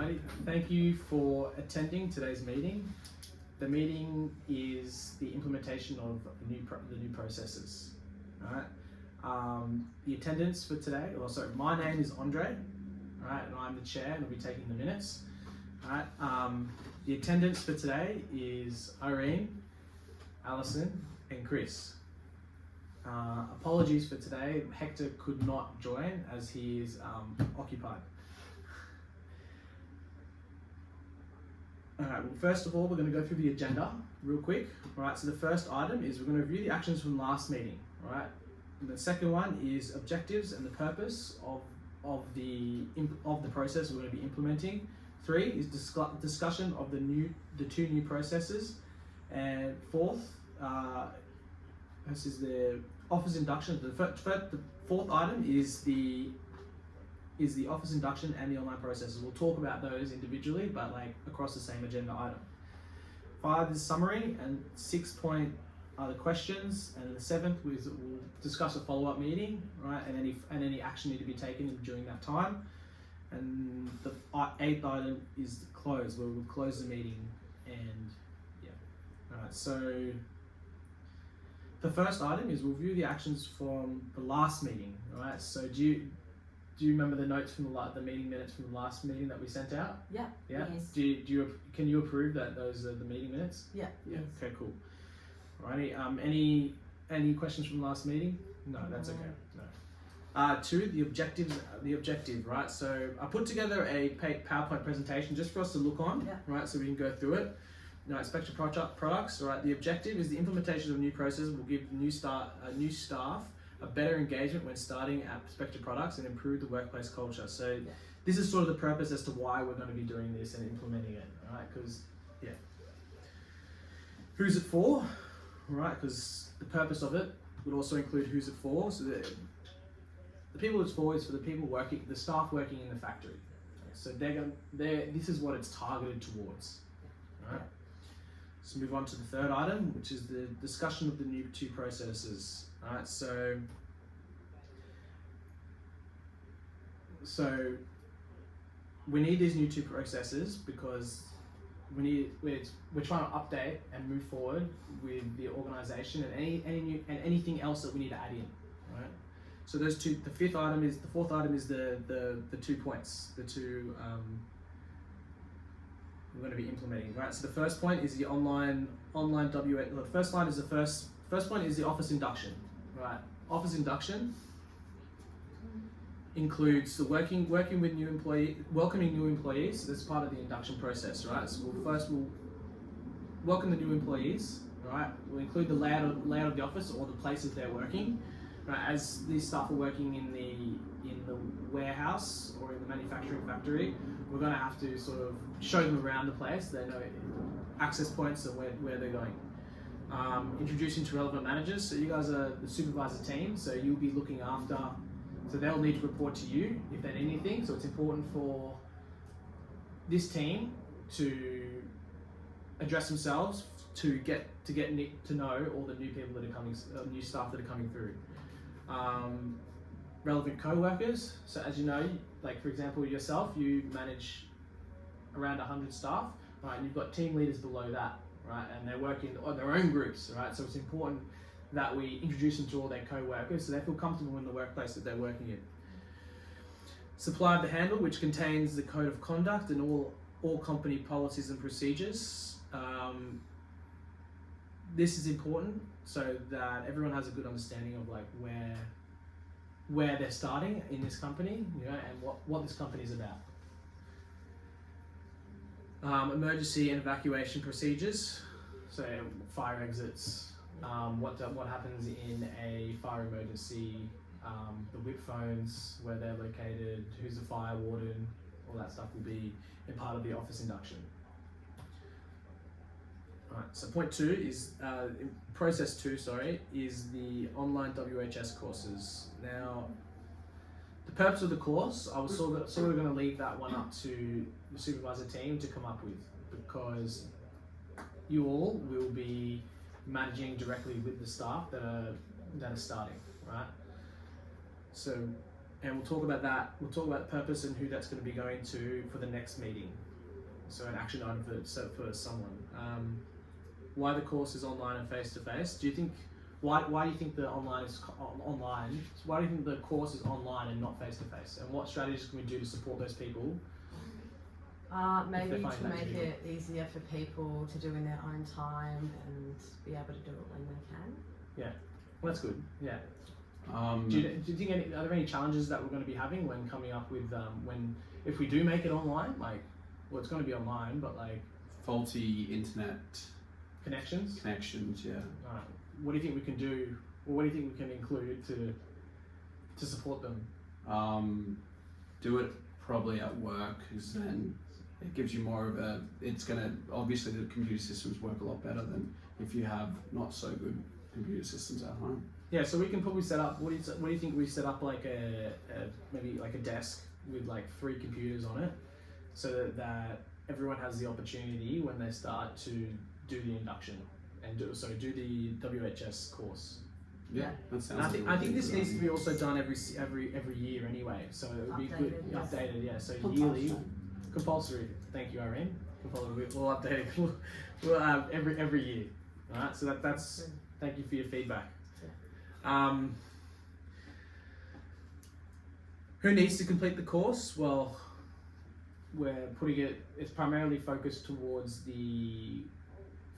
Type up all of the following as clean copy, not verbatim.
Alrighty, thank you for attending today's meeting. The meeting is the implementation of the new processes. Alright, the attendance for today. My name is Andre. Alright, and I'm the chair, and I'll be taking the minutes. Alright, the attendance for today is Irene, Alison, and Chris. Apologies for today. Hector could not join as he is occupied. Alright, well, first of all, we're going to go through the agenda real quick. Alright, so the first item is we're going to review the actions from last meeting. Alright, and the second one is objectives and the purpose of the process we're going to be implementing. 3 is discussion of the two new processes, and fourth, this is the office induction. The fourth item is the office induction and the online processes. We'll talk about those individually, but like across the same agenda item. 5 is summary, and 6 point are the questions, and then the 7th we'll discuss a follow-up meeting, right? And any action need to be taken during that time. And the 8th item is the close, where we'll close the meeting. And yeah, all right. So the first item is we'll review the actions from the last meeting. All right. So do you remember the notes from the meeting minutes from the last meeting that we sent out? Yeah. Yeah. Yes. Can you approve that those are the meeting minutes? Yeah. Yeah. Yes. Okay. Cool. Alrighty. Any questions from the last meeting? No, that's okay. No. 2, the objective, right? So I put together a PowerPoint presentation just for us to look on, right? So we can go through it. Now, Spectra products, right? The objective is the implementation of new processes will give new staff a better engagement when starting at Spectra products and improve the workplace culture. So this is sort of the purpose as to why we're going to be doing this and implementing it, all right? Because, yeah. Who's it for? Right, because the purpose of it would also include who's it for. So the people it's for is for the staff working in the factory. So this is what it's targeted towards. Right. Let's move on to the third item, which is the discussion of the new 2 processes. All right, so we need these new 2 processes because we're trying to update and move forward with the organisation and anything else that we need to add in, right? So those 2. The fourth item is the 2 points. The 2 we're going to be implementing, right? So the first point is the online WA. The first point is the office induction, right? Office induction includes the welcoming new employees. That's part of the induction process, right? So we'll welcome the new employees, right? We'll include the layout of the office or the places they're working, right? As these staff are working in the warehouse or in the manufacturing factory, we're going to have to sort of show them around the place. They know access points and where they're going. Introducing to relevant managers. So you guys are the supervisor team, so you'll be looking after. So they'll need to report to you if they need anything. So it's important for this team to address themselves to get to know all the new people that are coming, new staff that are coming through. Relevant co-workers. So as you know, like for example yourself, you manage around 100 staff, right? And you've got team leaders below that, right? And they're working on their own groups, right? So it's important that we introduce them to all their co-workers so they feel comfortable in the workplace that they're working in. Supply of the handle, which contains the code of conduct and all company policies and procedures. This is important so that everyone has a good understanding of like where they're starting in this company, you know, and what this company is about. Emergency and evacuation procedures, so fire exits. What happens in a fire emergency, the whip phones, where they're located, who's the fire warden, all that stuff will be in part of the office induction. Alright, so point 2 is, process 2, is the online WHS courses. Now, the purpose of the course, I was sort of going to leave that one up to the supervisor team to come up with, because you all will be managing directly with the staff that are starting, right? So and we'll talk about that. We'll talk about the purpose and who that's going to be going to for the next meeting. So an action item for someone. Why the course is online and face to face? Do you think? Why do you think the online is online? Why do you think the course is online and not face to face? And what strategies can we do to support those people? Maybe to make it easier for people to do in their own time and be able to do it when they can. Yeah, well, that's good. Yeah. Do you think are there any challenges that we're going to be having when coming up with if we do make it online? Like, well, it's going to be online, but like faulty internet connections. Yeah. Right. What do you think we can do? Or what do you think we can include to support them? Do it probably at work, because then it gives you more of a. It's gonna obviously the computer systems work a lot better than if you have not so good computer systems at home. Yeah, so we can probably set up. What do you think we set up like maybe like a desk with like 3 computers on it, so that everyone has the opportunity when they start to do the induction and do the WHS course. Yeah, that sounds. I think this needs to be also done every year anyway. So it would be good updated. Yeah, so yearly, compulsory. Thank you, Irene. Compulsory. We'll update it. We'll every year. All right. So that's. Thank you for your feedback. Who needs to complete the course? Well, we're putting it. It's primarily focused towards the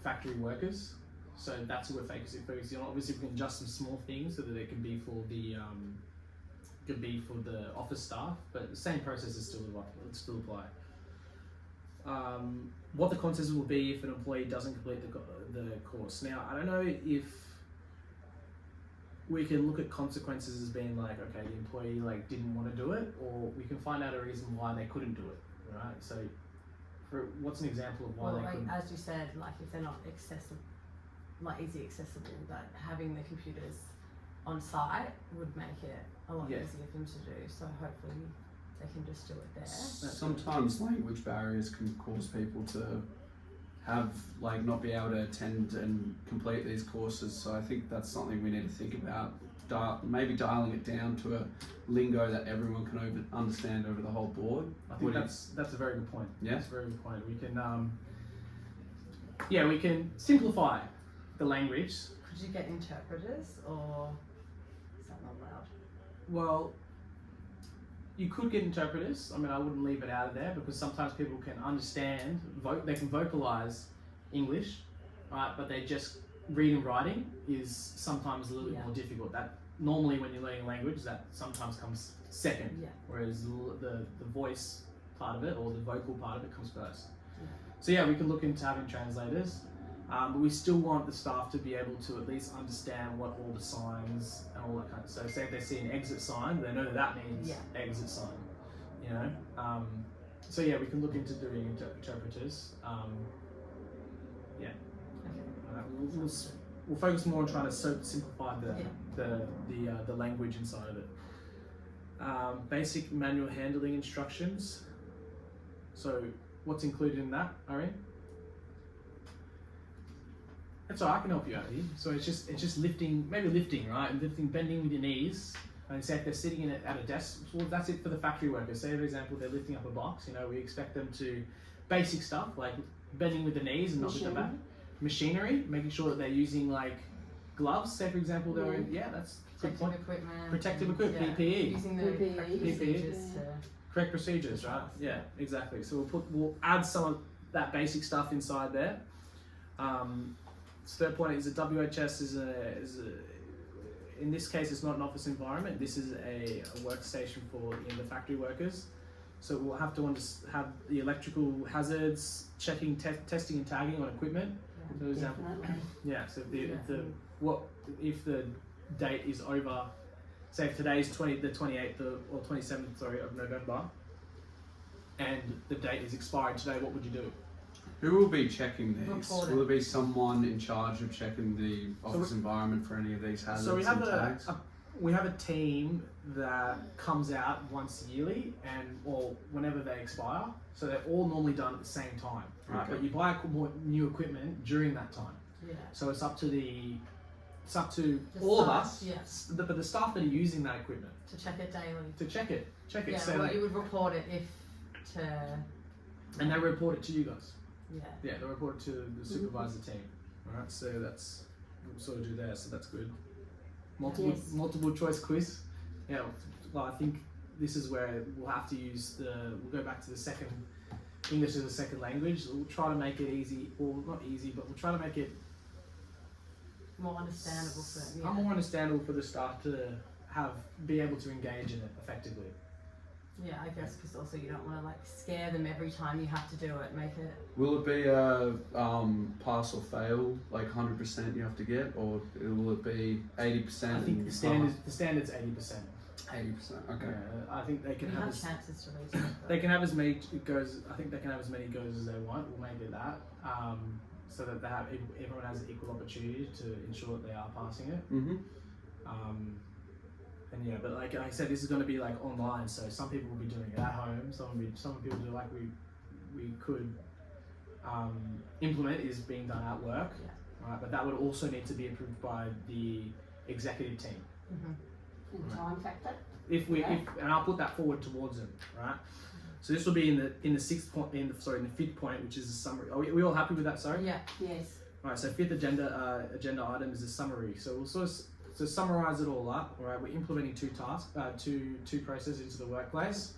factory workers. So that's what we're focusing on. Obviously, we can adjust some small things so that it can be for the office staff, but the same process is still apply. What the consequences will be if an employee doesn't complete the course. Now, I don't know if we can look at consequences as being like, okay, the employee like didn't want to do it, or we can find out a reason why they couldn't do it, right? So, what's an example of why they couldn't? As you said, like if they're not easy accessible, that having the computers on site would make it a lot easier for them to do. So hopefully they can just do it there. Sometimes language barriers can cause people to have not be able to attend and complete these courses. So I think that's something we need to think about. Maybe dialing it down to a lingo that everyone can understand over the whole board. I think that's a very good point. Yeah, that's a very good point. We can we can simplify the language. Could you get interpreters, or is that not allowed? Well, you could get interpreters. I mean, I wouldn't leave it out of there, because sometimes people can understand, they can vocalize English, right? But they just read and writing is sometimes a little bit more difficult. That normally when you're learning a language, that sometimes comes second, whereas the voice part of it or the vocal part of it comes first. So we can look into having translators. But we still want the staff to be able to at least understand what all the signs and all that kind of. So say if they see an exit sign, they know that means exit sign. You know. We can look into doing interpreters. We'll focus more on trying to simplify the language inside of it. Basic manual handling instructions. So what's included in that, Irene? That's all right, I can help you out here. So it's just lifting, right? And bending with your knees. And say if they're sitting at a desk, well, that's it for the factory workers. Say for example, they're lifting up a box. We expect them to basic stuff like bending with the knees and not with the back. Machinery, making sure that they're using like gloves. Say for example, they're in, that's protective equipment, PPE. Using the correct procedures correct procedures, right? Yeah, exactly. So we'll add some of that basic stuff inside there. Third point is a WHS is in this case it's not an office environment. This is a workstation for the factory workers. So we'll have to have the electrical hazards, checking, testing and tagging on equipment. For example, so if the date is over, say if today's the 28th or 27th of November, and the date is expired today, what would you do? Who will be checking these? Will there be someone in charge of checking the office environment for any of these hazards? So we have a team that comes out once yearly or whenever they expire. So they're all normally done at the same time, right? Okay. But you buy new equipment during that time. Yeah. So it's up to the it's up to The all of staff, us, yeah. but the staff that are using that equipment To check it daily. to check it. Yeah, So well, like, you would report it if to. and they report it to you guys. Yeah. Yeah, they report it to the supervisor team. All right, so that's we'll sort of do there. So that's good. Yes. Multiple choice quiz. Yeah. Well, I think this is where we'll have to use we'll go back to the second English as a second language. We'll try to make it easy, or not easy, but we'll try to make it More understandable for them. Yeah. more understandable for the staff to be able to engage in it effectively. Yeah, I guess because also you don't want to like scare them every time you have to do it. Make it. Will it be a pass or fail, like 100% you have to get, or will it be 80%? I think the standard's 80%. 80%. Okay. Yeah, I think they can You have have chances to reach it. they can have as many goes. I think they can have as many goes as they want. We'll make it that, so that everyone has equal opportunity to ensure that they are passing it. Mm-hmm. And yeah, but like I said, this is going to be like online, so some people will be doing it at home. Some people do like we could implement is being done at work, Yeah. right? But that would also need to be approved by the executive team. Mm-hmm. And time factor. And I'll put that forward towards them, right? So this will be in the fifth point, which is a summary. Are we all happy with that? Sorry. Yeah. Yes. All right. So fifth agenda item is a summary. So we'll sort of to summarize it all up. All right. We're implementing two processes into the workplace.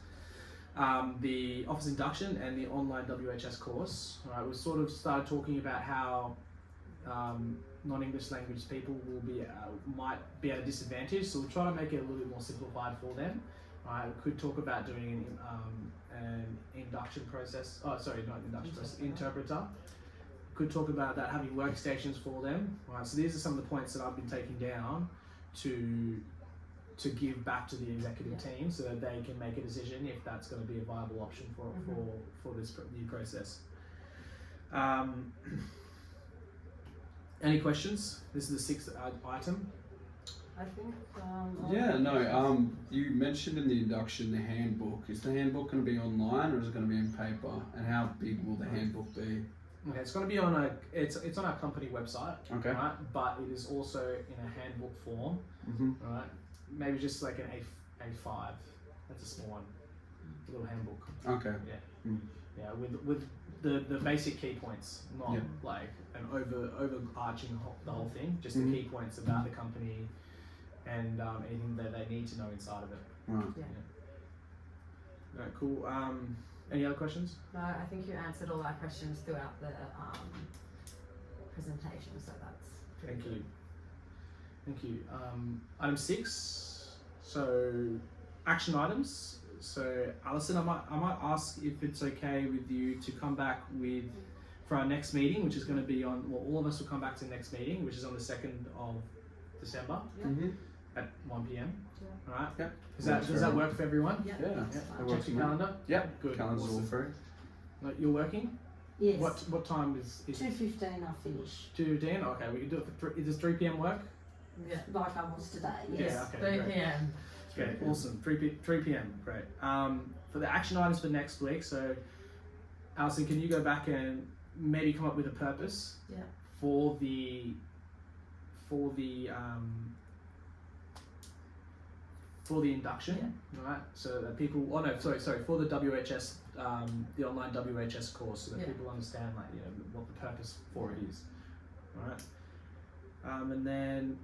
The office induction and the online WHS course. All right. We sort of started talking about how non-English language people might be at a disadvantage. So we'll try to make it a little bit more simplified for them. All right. We could talk about doing an induction process. Oh, sorry, not induction process. Interpreter. Could talk about that, having workstations for them. Right, so these are some of the points that I've been taking down to give back to the executive team so that they can make a decision if that's going to be a viable option for this new process. Any questions? This is the sixth item. I think. You mentioned in the induction the handbook. Is the handbook going to be online or is it going to be in paper? And how big will the handbook be? Okay, it's going to be on it's on our company website. Okay. Right, but it is also in a handbook form. Mm-hmm. Right, maybe just like an A5. That's a small one. A little handbook. Okay. Yeah. Yeah, with the basic key points, not like an overarching the whole thing. Just the key points about the company and anything that they need to know inside of it. Right. Yeah. Right, cool. Any other questions? No, I think you answered all our questions throughout the presentation, so that's pretty good. Thank you. Item 6. So action items. So Alison, I might ask if it's okay with you to come back for our next meeting, which is going to be all of us will come back to the next meeting, which is on the 2nd of December at 1 p.m. Yeah. All right. Yep. Does that work for everyone? Yeah. Yeah. That's That fine. works Check for your me. calendar. Yep. Good. Calendar's all Awesome. free. No, you're working. Yes. What time is 2:15 I'll finish. 2:10? Okay, we can do it for 3. Does 3 p.m. work? Yeah. Like I was today. Yes. Yeah. Okay. 3 Great. p.m. Okay, awesome. 3 p.m. Great. For the action items for next week, so Alison, can you go back and maybe come up with a purpose for the induction, right? So that people, for the WHS, the online WHS course, so that people understand what the purpose for it is, all right? And then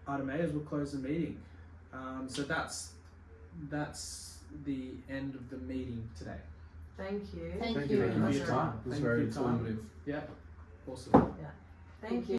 item A is we'll close the meeting. So that's the end of the meeting today. Thank you. Thank Thank you you very for much. your time. It was Thank you very for your time. informative. Yeah, awesome. Thank you.